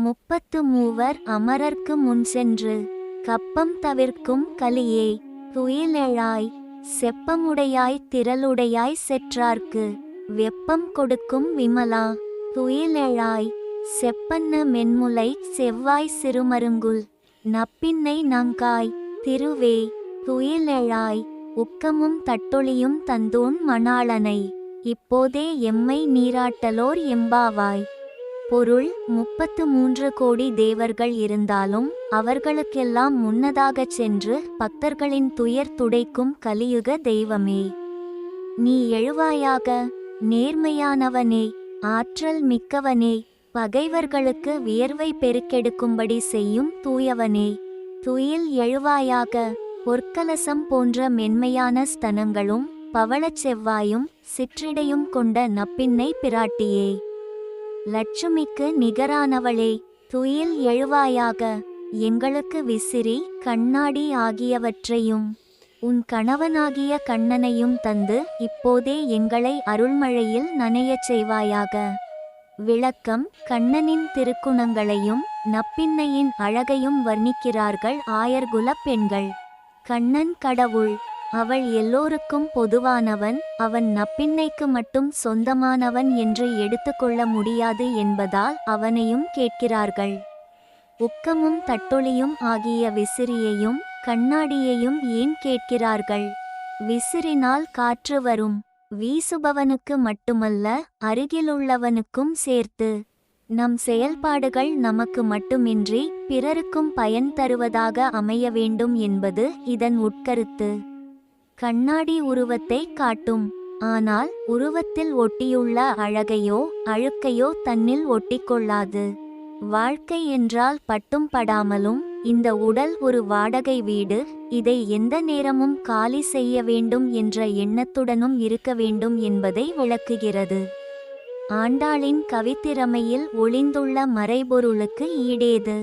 33 அமரர்க்கு முன் சென்று கப்பம் தவிர்க்கும் கலியே துயிலெழாய் செப்பமுடையாய் திரளுடையாய் செற்றார்க்கு வெப்பம் கொடுக்கும் விமலா துயிலெழாய் செப்பன்ன மென்முலை செவ்வாய் சிறுமருங்குல் நப்பின்னை நங்காய் திருவே துயிலெழாய் உக்கமும் தட்டொளியும் தந்தோன் மணாளனை இப்போதே எம்மை நீராட்டலோர் எம்பாவாய். பொருள் 33 கோடி தேவர்கள் இருந்தாலும் அவர்களுக்கெல்லாம் முன்னதாகச் சென்று பக்தர்களின் துயர் துடைக்கும் கலியுக தெய்வமே, நீ எழுவாயாக. நேர்மையானவனே, ஆற்றல் மிக்கவனே, பகைவர்களுக்கு வியர்வை பெருக்கெடுக்கும்படி செய்யும் தூயவனே, துயில் எழுவாயாக. பொற்கலசம் போன்ற மென்மையான ஸ்தனங்களும் பவளச் செவ்வாயும் சிற்றிடையும் கொண்ட நப்பின்னை பிராட்டியே, லட்சுமிக்கு நிகரானவளே, துயில் எழுவாயாக. எங்களுக்கு விசிறி கண்ணாடி ஆகியவற்றையும் உன் கணவனாகிய கண்ணனையும் தந்து இப்போதே எங்களை அருள்மழையில் நனையச் செய்வாயாக. விளக்கம்: கண்ணனின் திருக்குணங்களையும் நப்பின்னையின் அழகையும் வர்ணிக்கிறார்கள் ஆயர்குலப் பெண்கள். கண்ணன் கடவுள், அவள் எல்லோருக்கும் பொதுவானவன், அவன் நப்பின்னைக்கு மட்டும் சொந்தமானவன் என்று எடுத்துக்கொள்ள முடியாது என்பதால் அவனையும் கேட்கிறார்கள். உக்கமும் தட்டொளியும் ஆகிய விசிறியையும் கண்ணாடியையும் ஏன் கேட்கிறார்கள்? விசிறினால் காற்று வரும், வீசுபவனுக்கு மட்டுமல்ல அருகிலுள்ளவனுக்கும் சேர்த்து. நம் செயல்பாடுகள் நமக்கு மட்டுமின்றி பிறருக்கும் பயன் தருவதாக அமைய வேண்டும் என்பது இதன் உட்கருத்து. கண்ணாடி உருவத்தை காட்டும், ஆனால் உருவத்தில் ஒட்டியுள்ள அழகையோ அழுக்கையோ தன்னில் ஒட்டிக்கொள்ளாது. வாழ்க்கை என்றால் பட்டும் படாமலும் இந்த உடல் ஒரு வாடகை வீடு, இதை எந்த நேரமும் காலி செய்ய வேண்டும் என்ற எண்ணத்துடனும் இருக்க வேண்டும் என்பதை விளக்குகிறது. ஆண்டாளின் கவித்திறமையில் ஒளிந்துள்ள மறைபொருளுக்கு ஈடேது.